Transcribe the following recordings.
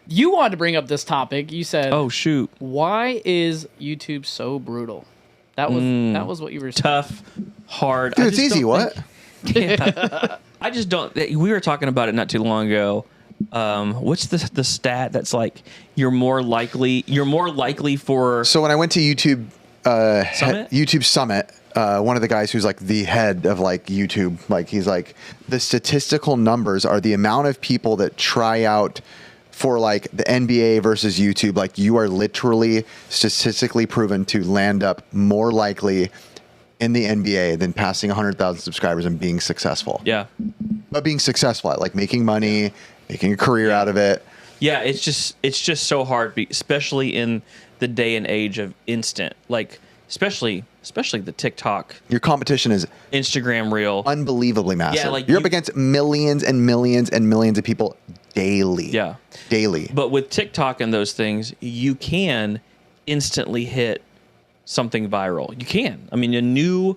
you wanted to bring up this topic. You said, "Oh shoot, why is YouTube so brutal?" That was what you were saying. Tough, hard. Dude, it's easy. What? I just don't. We were talking about it not too long ago. What's the stat that's like you're more likely for? So when I went to YouTube Summit? YouTube Summit, one of the guys who's like the head of like YouTube, like he's like, the statistical numbers are the amount of people that try out for like the NBA versus YouTube. Like you are literally statistically proven to land up more likely in the NBA than passing 100,000 subscribers and being successful. Yeah. But being successful at like making money, making a career out of it. Yeah, it's just so hard, especially in the day and age of instant. Like especially the TikTok. Your competition is Instagram Reel. Unbelievably massive. Yeah, like you're up against millions and millions and millions of people daily. Yeah. Daily. But with TikTok and those things, you can instantly hit something viral. You can. I mean, a new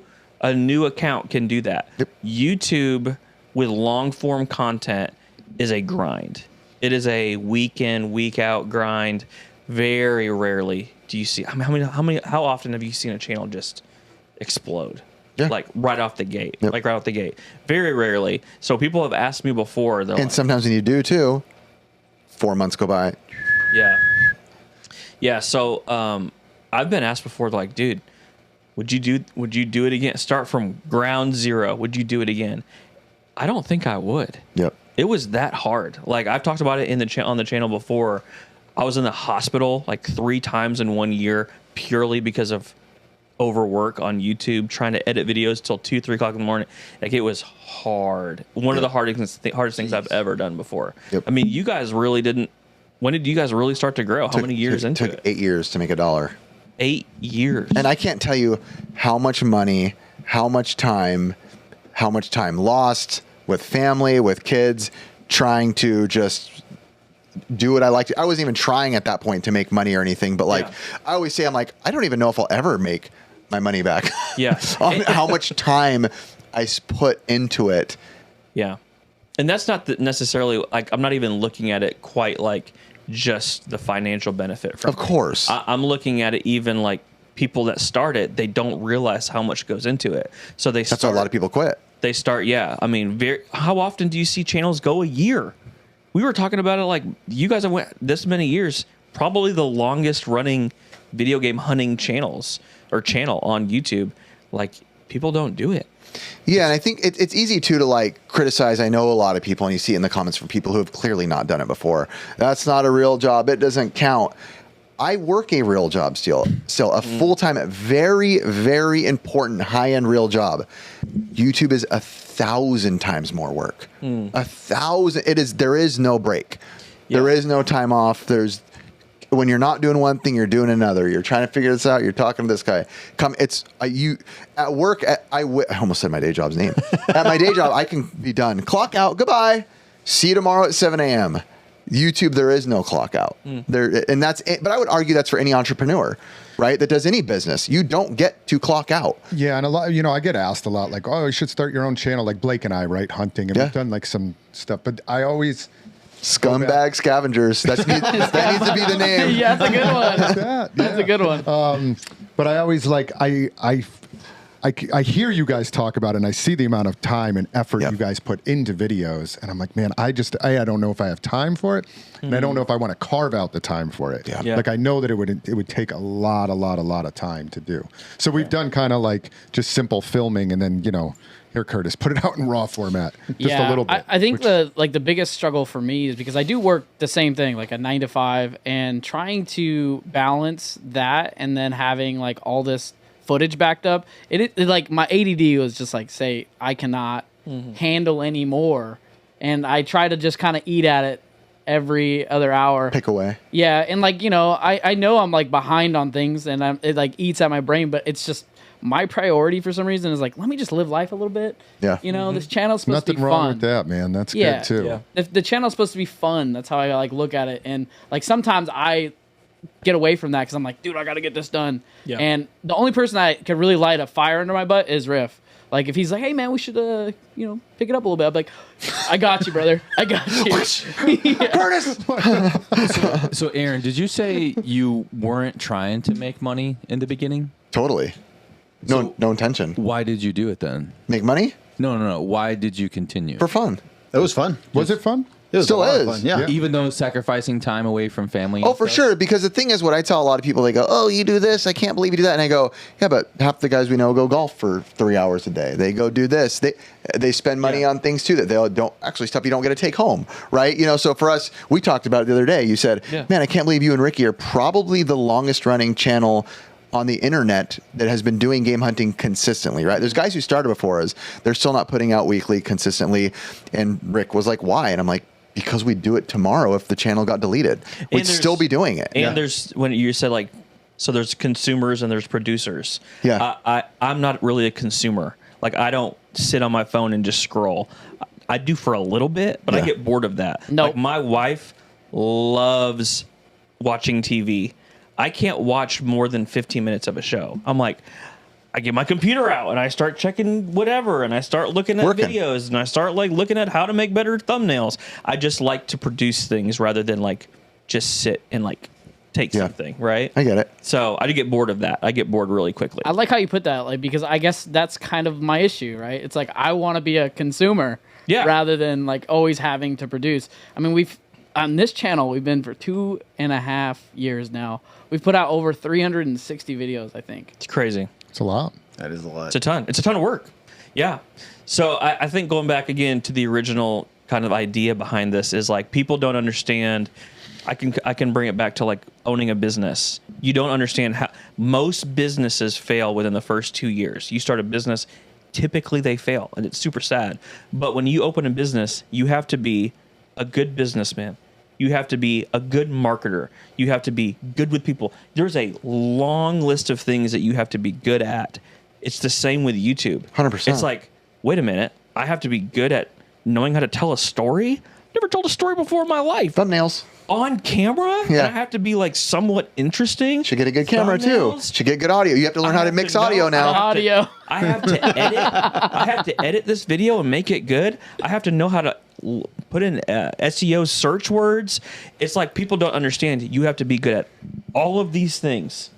account can do that. Yep. YouTube with long form content is a grind. It is a week in, week out grind. Very rarely do you see. How often have you seen a channel just explode? Yeah. Like right off the gate. Yep. Like right off the gate. Very rarely. So people have asked me before. And like, sometimes when you do too, 4 months go by. Yeah. Yeah. So I've been asked before, like, dude, would you do it again? Start from ground zero. Would you do it again? I don't think I would. Yep. It was that hard. Like I've talked about it on the channel before. I was in the hospital like 3 times in 1 year purely because of overwork on YouTube, trying to edit videos till 2, 3 o'clock in the morning. Like it was hard. One of the hardest things I've ever done before. Yep. I mean, you guys really didn't. When did you guys really start to grow? How many years into it? Took 8 years to make $1. 8 years. And I can't tell you how much money, how much time lost with family, with kids, trying to just do what I like to. I wasn't even trying at that point to make money or anything, but like I always say, I'm like, I don't even know if I'll ever make my money back. Yeah. On how much time I put into it. Yeah. And that's not necessarily like, I'm not even looking at it quite like just the financial benefit from Of course. I'm looking at it even like people that start it, they don't realize how much goes into it. So that's why a lot of people quit. They start, yeah. I mean, how often do you see channels go a year? We were talking about it like you guys have went this many years, probably the longest running video game hunting channel on YouTube. Like people don't do it. Yeah, and I think it's easy too to like criticize. I know a lot of people, and you see it in the comments from people who have clearly not done it before. That's not a real job. It doesn't count. I work a real job still a full-time, very, very important high-end real job. YouTube is 1,000 times more work. 1,000. There is no break. Yeah. There is no time off. When you're not doing one thing, you're doing another. You're trying to figure this out. You're talking to this guy. You at work. I almost said my day job's name. At my day job, I can be done. Clock out. Goodbye. See you tomorrow at 7 a.m. YouTube, there is no clock out. And that's it. But I would argue that's for any entrepreneur, right? That does any business. You don't get to clock out. Yeah, and a lot, I get asked a lot, like, oh, you should start your own channel, like Blake and I, right? Hunting, and we've done like some stuff. But I always Scumbag Scavengers. That needs to be the name. Yeah, that's a good one. That's a good one. But I always like I hear you guys talk about it, and I see the amount of time and effort you guys put into videos, and I'm like, man, I don't know if I have time for it, and I don't know if I want to carve out the time for it. Yeah. Like I know that it would take a lot of time to do. So we've done kind of like just simple filming, and then here, Curtis, put it out in raw format, just a little bit. I think the biggest struggle for me is because I do work the same thing, like a 9 to 5, and trying to balance that and then having like all this footage backed up. It like my ADD was just like, say, I cannot handle anymore, and I try to just kind of eat at it every other hour. Pick away. Yeah, and like I know I'm like behind on things, and it like eats at my brain, but it's just my priority for some reason is like, let me just live life a little bit. Yeah. This channel's supposed to be fun. Nothing wrong with that, man. That's good too. Yeah. If the channel's supposed to be fun, that's how I like look at it. And like sometimes I get away from that because I'm like, dude, I got to get this done. Yeah. And the only person I can really light a fire under my butt is Riff. Like if he's like, hey man, we should pick it up a little bit. I'm like, I got you, brother. I got you. Curtis. So Aaron, did you say you weren't trying to make money in the beginning? Totally. No intention. Why did you do it then? Make money No. Why did you continue? for fun. It was fun. Was it fun? It was Still a lot of is. fun. Yeah. Even though sacrificing time away from family. Oh, and for stuff? sure. Because the thing is, what I tell a lot of people, they go, "Oh, you do this? I can't believe you do that." And I go, "Yeah, but half the guys we know go golf for 3 hours a day. They go do this. They spend money on things too that they don't actually stuff you don't get to take home, right? So for us, we talked about it the other day. You said, "Man, I can't believe you and Ricky are probably the longest running channel on the internet that has been doing game hunting consistently, right? There's guys who started before us. They're still not putting out weekly consistently." And Rick was like, "Why?" And I'm like, because we'd do it tomorrow if the channel got deleted. We'd still be doing it. And there's, when you said like, so there's consumers and there's producers. Yeah. I'm not really a consumer. Like I don't sit on my phone and just scroll. I do for a little bit, but I get bored of that. Nope. Like my wife loves watching TV. I can't watch more than 15 minutes of a show. I'm like, I get my computer out and I start checking whatever, and I start looking at videos, and I start like looking at how to make better thumbnails. I just like to produce things rather than like just sit and like take something, right? I get it. So I do get bored of that. I get bored really quickly. I like how you put that, like, because I guess that's kind of my issue, right? It's like I want to be a consumer rather than like always having to produce. I mean, on this channel, we've been for 2.5 years now. We've put out over 360 videos, I think. It's crazy. It's a lot. That is a lot. It's a ton. It's a ton of work. Yeah. So I think going back again to the original kind of idea behind this is like people don't understand. I can bring it back to like owning a business. You don't understand how most businesses fail within the first 2 years. You start a business, typically they fail, and it's super sad. But when you open a business, you have to be a good businessman. You have to be a good marketer. You have to be good with people. There's a long list of things that you have to be good at. It's the same with YouTube. 100%. It's like, wait a minute, I have to be good at knowing how to tell a story? Never told a story before in my life. Thumbnails. On camera? Yeah. And I have to be like somewhat interesting. Should get a good camera Thumbnails? too. Should get good audio. You have to learn how to mix audio now. Audio. I have to edit. I have to edit this video and make it good. I have to know how to put in SEO search words. It's like people don't understand. You have to be good at all of these things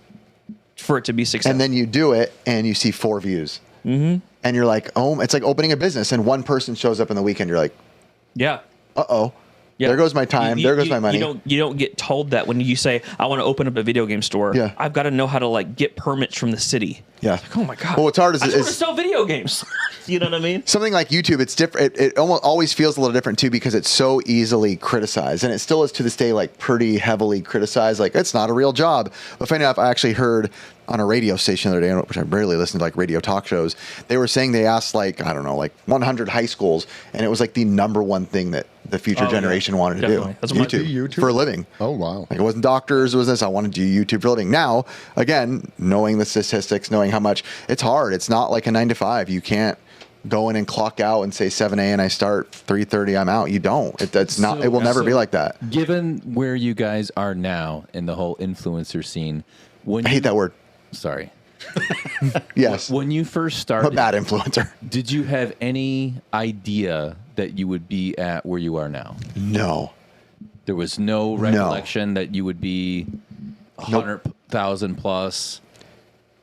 for it to be successful. And then you do it and you see 4 views. Mm-hmm. And you're like, oh, it's like opening a business and one person shows up in the weekend. You're like, yeah. uh-oh. Yeah. There goes my time. There goes my money. You don't get told that when you say, I want to open up a video game store. Yeah. I've got to know how to like get permits from the city. Yeah. Like, oh my God. Well, what's hard is I just want to sell video games. You know what I mean? something like YouTube, it's different. It almost always feels a little different too because it's so easily criticized, and it still is to this day, like pretty heavily criticized. Like it's not a real job. But funny enough, I actually heard on a radio station the other day, which I rarely listen to, like radio talk shows. They were saying they asked like 100 high schools, and it was like the number one thing that the future generation wanted Definitely. to That's do. what YouTube for a living. Oh, wow. Like it wasn't doctors, it was this. I want to do YouTube for a living. Now, again, knowing the statistics, knowing how much it's hard. It's not like a 9 to 5. You can't go in and clock out and say 7 a.m. and I start 3:30. I'm out. You don't. It will never be like that. Given where you guys are now in the whole influencer scene, I hate that word. Sorry. Yes, When you first I'm a started, bad influencer. did you have any idea that you would be at where you are now? No. There was no recollection that you would be 100,000 plus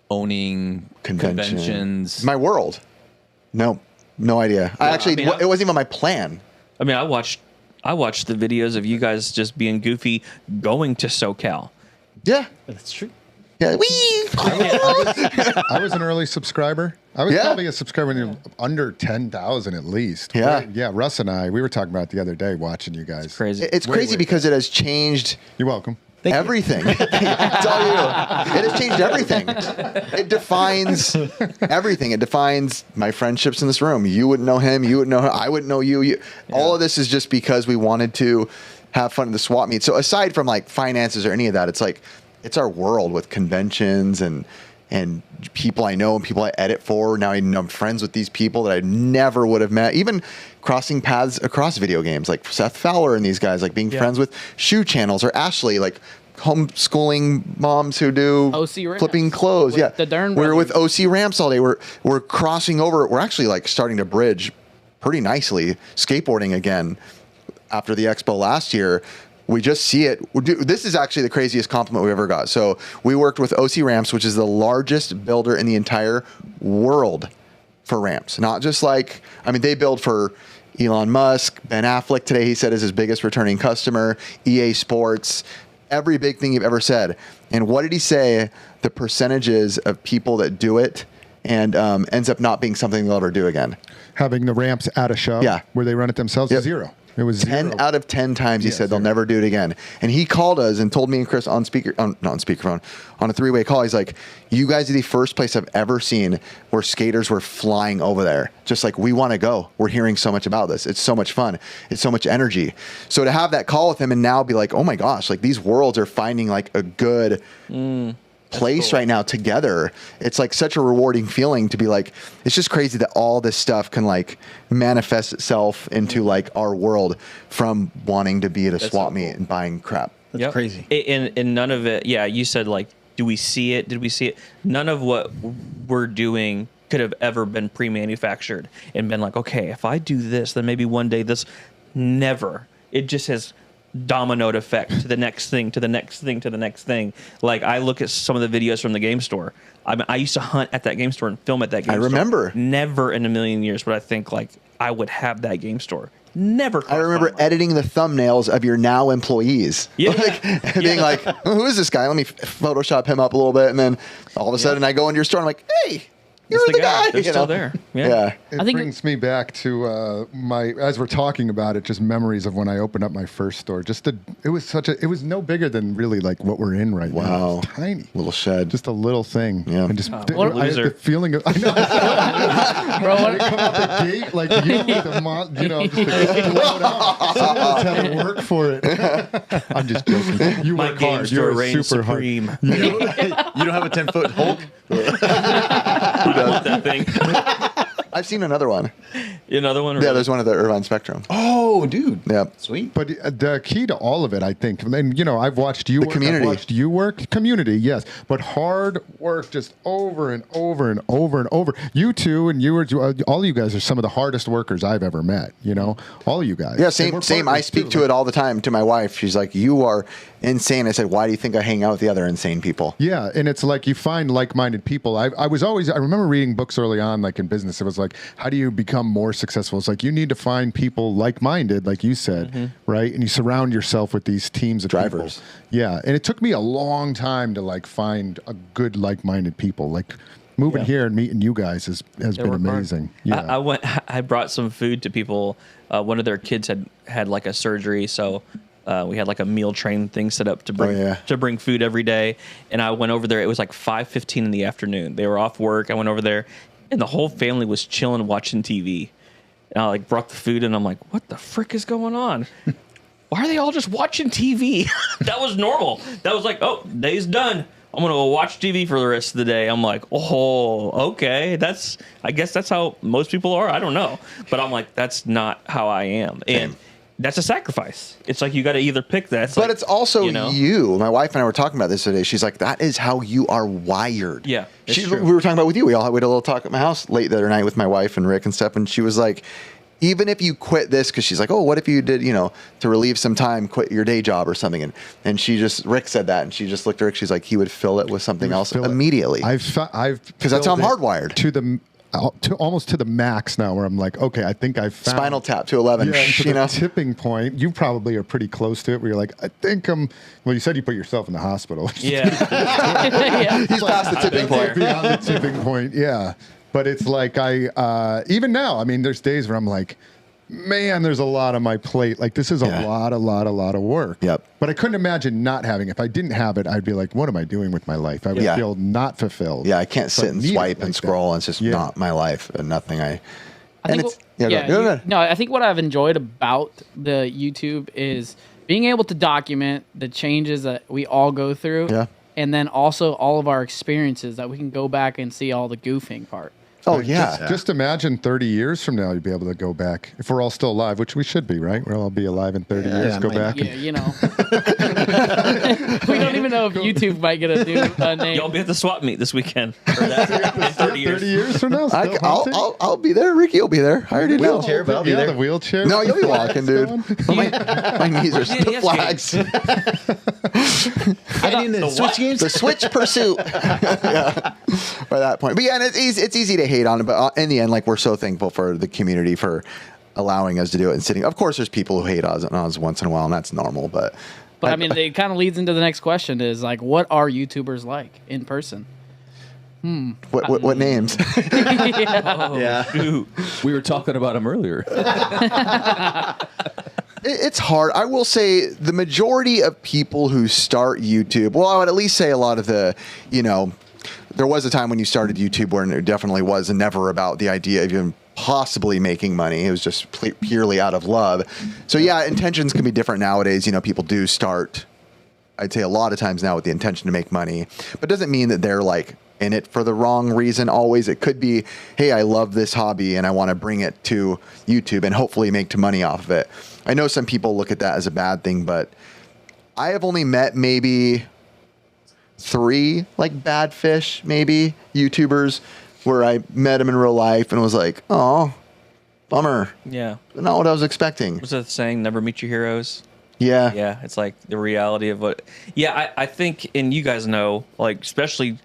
owning conventions. My world. No idea. It wasn't even my plan. I mean, I watched the videos of you guys just being goofy going to SoCal. Yeah. That's true. Yeah. I was an early subscriber. I was Yeah. probably a subscriber when you were under 10,000 at least. Yeah. Yeah. Russ and I, we were talking about it the other day watching you guys. Crazy. It's crazy because it has changed You're welcome. everything. It's all you. It has changed everything. It defines everything. It defines my friendships in this room. You wouldn't know him. You wouldn't know her. I wouldn't know you. All of this is just because we wanted to have fun at the swap meet. So aside from like finances or any of that, it's like it's our world with conventions and people I know and people I edit for. Now I'm friends with these people that I never would have met, even crossing paths across video games, like Seth Fowler and these guys, like being friends with shoe channels or Ashley, like homeschooling moms who do OC ramps. flipping clothes. With Yeah, the Dern we're with brothers. OC ramps all day. We're crossing over. We're actually like starting to bridge pretty nicely, skateboarding again after the expo last year. We just see it. This is actually the craziest compliment we ever got. So we worked with OC Ramps, which is the largest builder in the entire world for ramps. Not just like, I mean, they build for Elon Musk, Ben Affleck today, he said, is his biggest returning customer, EA Sports, every big thing you've ever said. And what did he say the percentages of people that do it and ends up not being something they'll ever do again? Having the ramps at a show where they run it themselves, Yep. 0. It was 10 out of 10 times he said they'll never do it again. And he called us and told me and Chris on not on speakerphone, on a 3-way call. He's like, you guys are the first place I've ever seen where skaters were flying over there. Just like, we want to go. We're hearing so much about this. It's so much fun. It's so much energy. So to have that call with him and now be like, oh my gosh, like these worlds are finding like a good place right now together. It's like such a rewarding feeling to be like, it's just crazy that all this stuff can like manifest itself into like our world from wanting to be at a swap meet and buying crap. That's crazy. And none of it, you said like, do we see it? Did we see it? None of what we're doing could have ever been pre-manufactured and been like, okay, if I do this, then maybe one day this. Never. It just has dominoed effect to the next thing, to the next thing, to the next thing. Like I look at some of the videos from the game store. I used to hunt at that game store and film at that game store. I remember. Never in a million years would I think like I would have that game store. Never. I remember editing the thumbnails of your now employees. Yeah. Like, being like, who is this guy? Let me Photoshop him up a little bit. And then all of a sudden I go into your store and I'm like, hey, you're It's the guy. They're you still know? there. Yeah. It I think- brings me back to as we're talking about it, just memories of when I opened up my first store. It was no bigger than really like what we're in right now. It Wow. was tiny. Little shed. Just a little thing. Yeah. And just, What a I had the loser. feeling of, I know. Bro, When it come out the gate, like you with the just explode out. Someone's had to work for it. I'm just joking. You My work game hard. store You're reigns super supreme. hard. You don't have a 10-foot Hulk? I want that thing. I've seen another one. Another one? Yeah, there's one at the Irvine Spectrum. Oh, dude. Yep. Sweet. But the key to all of it, I think, and I've watched you work. community. I've watched you work. Community, yes. But hard work just over and over and over and over. You two and all you guys are some of the hardest workers I've ever met, all you guys. Yeah, And we're same. I partners, speak too. to it all the time to my wife. She's like, you are insane. I said, why do you think I hang out with the other insane people? Yeah, and it's like you find like-minded people. I remember reading books early on, like in business. It was like, how do you become more successful? It's like you need to find people like-minded, like you said, right? And you surround yourself with these teams of Drivers. people. Yeah, and it took me a long time to like find a good like-minded people. Like moving here and meeting you guys has been work hard. amazing. Yeah, I brought some food to people. One of their kids had like a surgery, so we had like a meal train thing set up to bring food every day. And I went over there. It was like 5:15 in the afternoon. They were off work. I went over there, and the whole family was chilling watching TV. And I like brought the food, and I'm like, "What the frick is going on? Why are they all just watching TV?" That was normal. That was like, "Oh, day's done. I'm gonna go watch TV for the rest of the day." I'm like, "Oh, okay. I guess that's how most people are. I don't know, but I'm like, that's not how I am." And that's a sacrifice. It's like you got to either pick that. But it's also you. My wife and I were talking about this today. She's like, that is how you are wired. Yeah, it's We true. were talking about with you. We had a little talk at my house late the other night with my wife and Rick and stuff. And she was like, even if you quit this, because she's like, oh, what if you did, to relieve some time, quit your day job or something. And Rick said that, and she just looked at Rick. She's like, he would fill it with something else Fill it. immediately. Because that's how I'm hardwired. to almost to the max now, where I'm like, okay, I think I've found Spinal tap to 11. Yeah, to the tipping point. You probably are pretty close to it, where you're like, I think I'm. Well, you said you put yourself in the hospital. Yeah. Yeah. He's past the tipping been there. point. Beyond the tipping point, yeah. But it's like even now. I mean, there's days where I'm like, man, there's a lot on my plate. Like this is a lot of work. Yep. But I couldn't imagine not having. If I didn't have it, I'd be like, what am I doing with my life? I would Yeah. feel not fulfilled. Yeah, I can't So sit and need it swipe like and that. scroll. And it's just Yeah. not my life and nothing I and think it's, what- go ahead. No, I think what I've enjoyed about the YouTube is being able to document the changes that we all go through. Yeah. And then also all of our experiences that we can go back and see all the goofing part. Oh yeah. Just imagine 30 years from now, you'd be able to go back. If we're all still alive, which we should be, right? We'll all be alive in 30 years. Yeah, Go might back. Yeah, you know. We don't even know if YouTube might get a new name. Y'all be at the swap meet this weekend. For that in 30 years. 30 years from now, still hunting? I'll be there. Ricky will be there. I already know. Wheelchair, but I'll be Yeah, there. the wheelchair. No, you'll be walking, dude. Going. My knees are still NES flags. I need the Switch games. The Switch Pursuit. Yeah, by that point. But yeah, and it's easy to hate on it, but in the end, like, we're so thankful for the community for allowing us to do it and sitting. Of course, there's people who hate us once in a while, and that's normal. But I mean, it kind of leads into the next question: is like, what are YouTubers like in person? what names? Yeah. Shoot. We were talking about him earlier. It's hard. I will say the majority of people who start YouTube, well, I would at least say a lot of the, there was a time when you started YouTube where it definitely was never about the idea of even possibly making money. It was just purely out of love. So yeah, intentions can be different nowadays. People do start, I'd say a lot of times now, with the intention to make money, but doesn't mean that they're like in it for the wrong reason always. It could be, hey, I love this hobby and I want to bring it to YouTube and hopefully make money off of it. I know some people look at that as a bad thing, but I have only met maybe 3 like bad fish, maybe YouTubers, where I met them in real life and was like, oh, bummer. Yeah. Not what I was expecting. What's that saying? Never meet your heroes. Yeah. Yeah, it's like the reality of what. Yeah, I think, and you guys know, like, especially,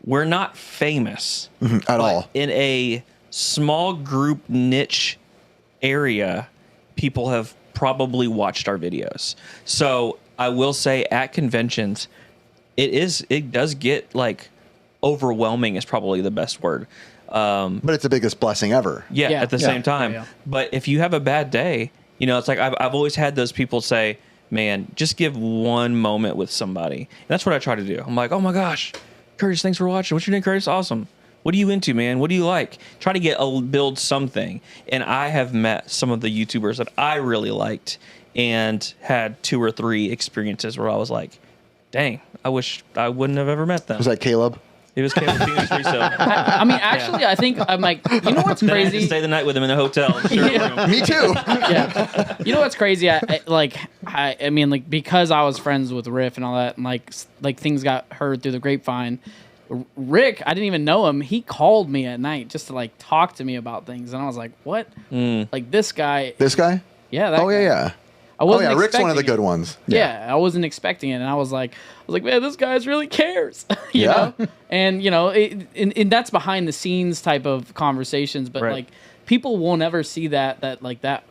we're not famous At all. in a small group niche area. People have probably watched our videos. So I will say, at conventions, it does get like overwhelming is probably the best word. But it's the biggest blessing ever. Yeah, Yeah. at the Yeah. same time. Yeah. But if you have a bad day, it's like I've always had those people say, man, just give one moment with somebody. And that's what I try to do. I'm like, oh my gosh, Curtis, thanks for watching. What's your name, Curtis? Awesome. What are you into, man? What do you like? Try to build something. And I have met some of the YouTubers that I really liked and had 2 or 3 experiences where I was like, dang, I wish I wouldn't have ever met them. Was that Caleb? It was Caleb Phoenix Resale. I mean, actually, I think I'm like, you know what's Then I had to crazy? stay the night with him in the hotel. Yeah. Me too. Yeah. You know what's crazy? I mean, like, because I was friends with Riff and all that, and like things got heard through the grapevine. Rick, I didn't even know him. He called me at night just to like talk to me about things, and I was like, "What? Like this guy? This guy? Yeah, that Oh, guy. yeah. I Oh, wasn't yeah. Rick's one of the expecting good it. ones. Yeah, I wasn't expecting it, and I was like, man, this guy really cares, you Yeah. know. And and that's behind the scenes type of conversations, but Right. like people will never see that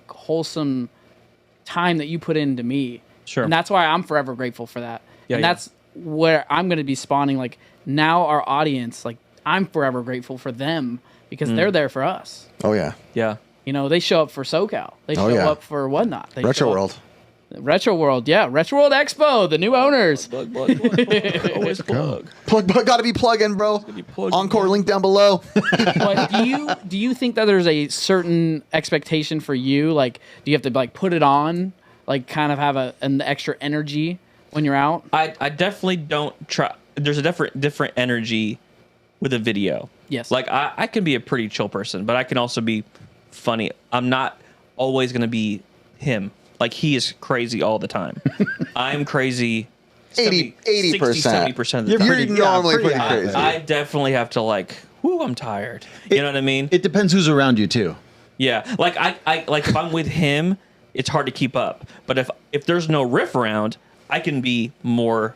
wholesome time that you put into me. Sure. And that's why I'm forever grateful for that. Yeah, and yeah. that's where I'm going to be spawning. Like now, our audience, like I'm forever grateful for them because they're there for us. Oh, yeah. Yeah. They show up for SoCal. They show yeah. up for whatnot. They Retro show up- World. Retro World, yeah. Retro World Expo, the new owners. Plug. Always plug. Plug, gotta be plugging, bro. plugging, Encore yeah. link down below. But do you think that there's a certain expectation for you? Like, do you have to like put it on, like kind of have an extra energy when you're out? I definitely don't try. There's a different energy with a video. Yes. Like I can be a pretty chill person, but I can also be funny. I'm not always gonna be him. Like he is crazy all the time. I'm crazy 80%. 70% of the time. You're normally pretty high. crazy. I definitely have to like, I'm tired. You know what I mean? It depends who's around you too. Yeah. Like I like if I'm with him, it's hard to keep up. But if there's no riff around, I can be more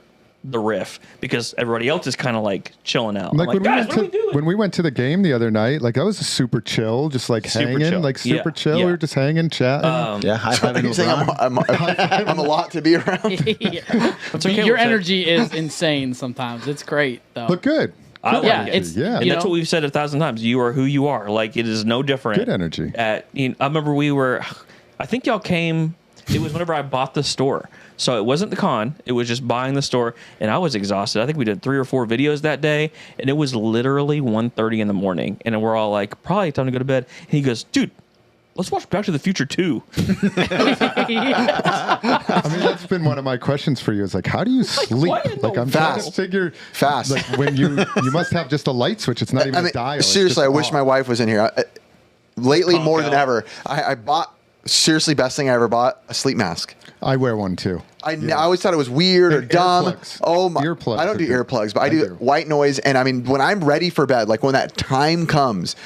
the riff because everybody else is kind of like chilling out. Like I'm like, guys, what are we doing? when we went to the game the other night, like I was super chill, just like Super hanging, chill. like super Yeah, chill. yeah. We were just hanging, chatting. Yeah, high fiving You're saying LeBron. I'm a lot to be around. Yeah. okay Your with it. energy is insane sometimes. It's great though. Look good. I Good like yeah, it. energy, it's yeah. And you that's know? what we've said 1,000 times. You are who you are. Like it is no different. Good energy. I remember I think y'all came. It was whenever I bought the store. So it wasn't the con. It was just buying the store, and I was exhausted. I think we did 3 or 4 videos that day, and it was literally 1:30 in the morning, and we're all like, probably time to go to bed. And he goes, dude, let's watch Back to the Future 2. I mean, that's been one of my questions for you. Is like, how do you sleep? what in the Like, I'm trying to Fast. figure Fast. Like when you must have just a light switch. It's not even a dial. It's seriously, just I wish off. my wife was in here. Lately, Conk more than out. ever, I bought, seriously, best thing I ever bought, a sleep mask. I wear one too. I always thought it was weird or And dumb. earplugs. Oh my! Earplugs I don't are do good. earplugs, but I I do do. white noise. And I mean, when I'm ready for bed, like when that time comes,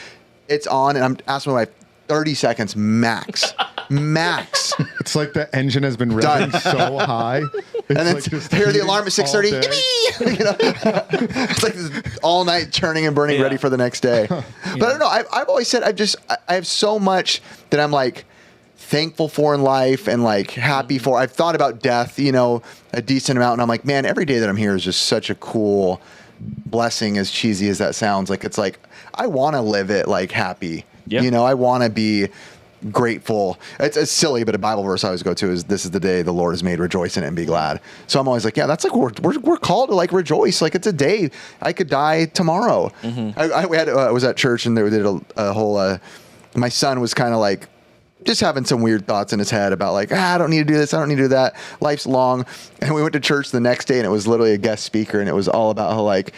it's on, and I'm asking my wife 30 seconds max, max. It's like the engine has been revving so high. It's And then like just hear the heating alarm at all 6:30. day. You know, it's like this all night churning and burning, Yeah. ready for the next day. But I don't know. I've always said I have so much that I'm like thankful for in life and like happy for. I've thought about death, you know, a decent amount, and I'm like, man, every day that I'm here is just such a cool blessing. As cheesy as that sounds, like it's like I want to live it like happy. Yeah. You know, I want to be grateful. It's silly, but a Bible verse I always go to is, "This is the day the Lord has made. Rejoice in it and be glad." So I'm always like, yeah, that's like we're called to like rejoice. Like it's a day. I could die tomorrow. I was at church and they did a whole. My son was kind of like just having some weird thoughts in his head about like, I don't need to do this, I don't need to do that. Life's long. And we went to church the next day and it was literally a guest speaker and it was all about how like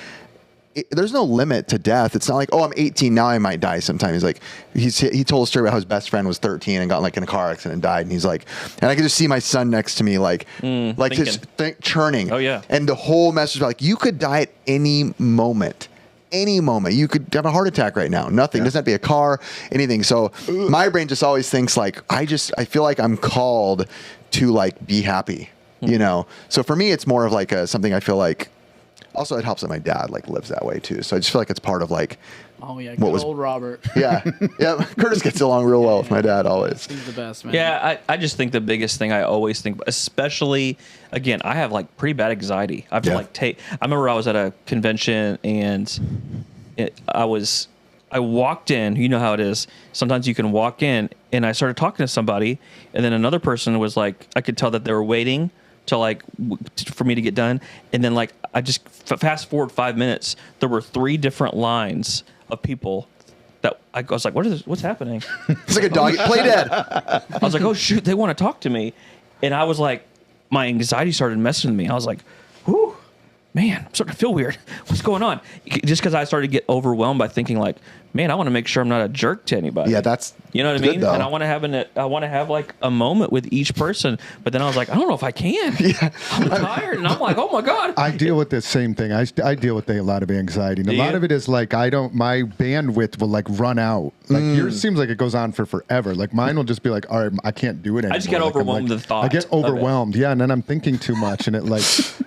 there's no limit to death. It's not like, oh, I'm 18 now, I might die sometime. He's like, he told a story about how his best friend was 13 and got like in a car accident and died. And he's like, and I could just see my son next to me, like his churning. Oh, yeah. And the whole message about like, you could die at any moment. Any moment. You could have a heart attack right now. Nothing. Doesn't have to be a car, anything. So my brain just always thinks like, I feel like I'm called to like be happy, you know? So for me, it's more of like something I feel like. Also, it helps that my dad like lives that way too. So I just feel like it's part of like, Oh yeah, What good was- old Robert. yeah. Curtis gets along real well with my dad always. He's the best, man. Yeah, I just think the biggest thing I always think, especially, again, I have like pretty bad anxiety. I feel Yeah. like I remember I was at a convention and I walked in, you know how it is. Sometimes you can walk in and I started talking to somebody and then another person was like, I could tell that they were waiting to like for me to get done. And then like, I just fast forward 5 minutes, there were 3 different lines of people that I was like, what's happening? It's like a dog. Play dead. I was like, oh shoot, they want to talk to me. And I was like, my anxiety started messing with me. I was like, whew, man, I'm starting to feel weird. What's going on? Just because I started to get overwhelmed by thinking like, man, I want to make sure I'm not a jerk to anybody. Yeah, that's you know what I good, mean? though. And I want to have like a moment with each person. But then I was like, I don't know if I can. Yeah. I'm tired. And I'm like, oh my God. I deal with this same thing. I deal with a lot of anxiety. And a Do lot you? of it is like my bandwidth will like run out. Like yours seems like it goes on for forever. Like mine will just be like, all right, I can't do it anymore. just get Like, I'm overwhelmed like, with the thought I get of it. overwhelmed. Yeah, and then I'm thinking too much, and it like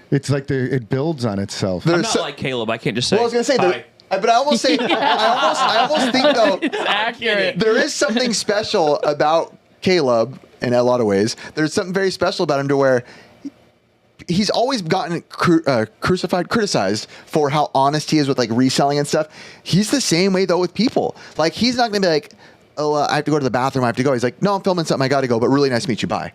it's like it builds on itself. I'm There's not so- like Caleb. I can't just say, Well, I was gonna say, hi. but I almost say, I almost think though, It's accurate. there is something special about Caleb in a lot of ways. There's something very special about him to where he's always gotten criticized for how honest he is with like reselling and stuff. He's the same way though with people. Like he's not gonna be like, oh, I have to go to the bathroom. I have to go. He's like, no, I'm filming something. I got to go. But really nice to meet you. Bye.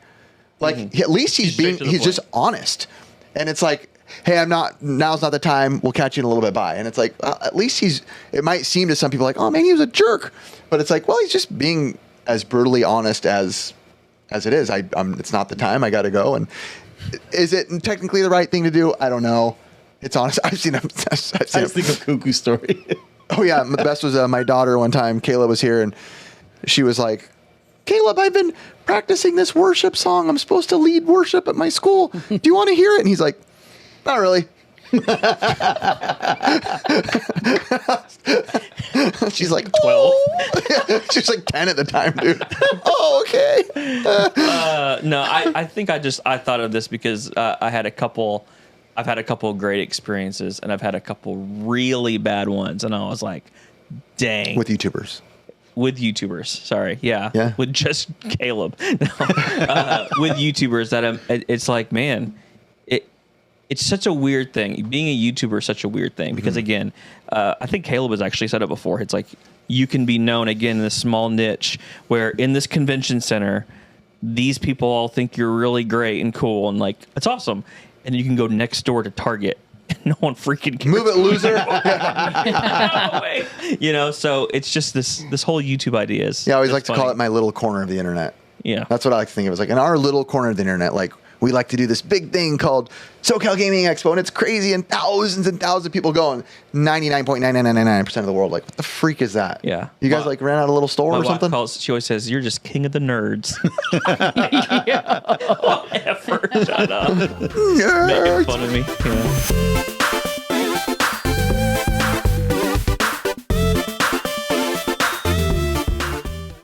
Like at least He's straight to the he's just point. honest. And it's like, hey, now's not the time. We'll catch you in a little bit. Bye. And it's like, at least it might seem to some people like, oh man, he was a jerk. But it's like, well, he's just being as brutally honest as it is. It's not the time. I got to go. And is it technically the right thing to do? I don't know. It's honest. I've seen him. I just think of Cuckoo Story. Oh yeah. The best was my daughter one time. Kayla was here and she was like, Caleb, I've been practicing this worship song. I'm supposed to lead worship at my school. Do you want to hear it? And he's like, not really. She's like 12. Oh. She's like 10 at the time, dude. Oh, okay. No, I think I thought of this because I've had a couple of great experiences and I've had a couple really bad ones. And I was like, dang. With YouTubers. With YouTubers, sorry, yeah, Yeah. with just Caleb, no. With YouTubers that it's like, man, it's such a weird thing. Being a YouTuber is such a weird thing because again, I think Caleb has actually said it before. It's like you can be known again in this small niche where in this convention center, these people all think you're really great and cool and like it's awesome, and you can go next door to Target. no one freaking cares. Move it, loser. You know, so it's just this whole YouTube idea is. Yeah, I always just like to call funny. it my little corner of the internet. Yeah. That's what I like to think of. It's like in our little corner of the internet, like we like to do this big thing called SoCal Gaming Expo, and it's crazy, and thousands of people going. 99.9999% of the world, like, what the freak is that? Yeah. You guys like ran out a little store My or wife something? calls, she always says, "You're just king of the nerds." Whatever. Shut up. Making fun of me. Yeah.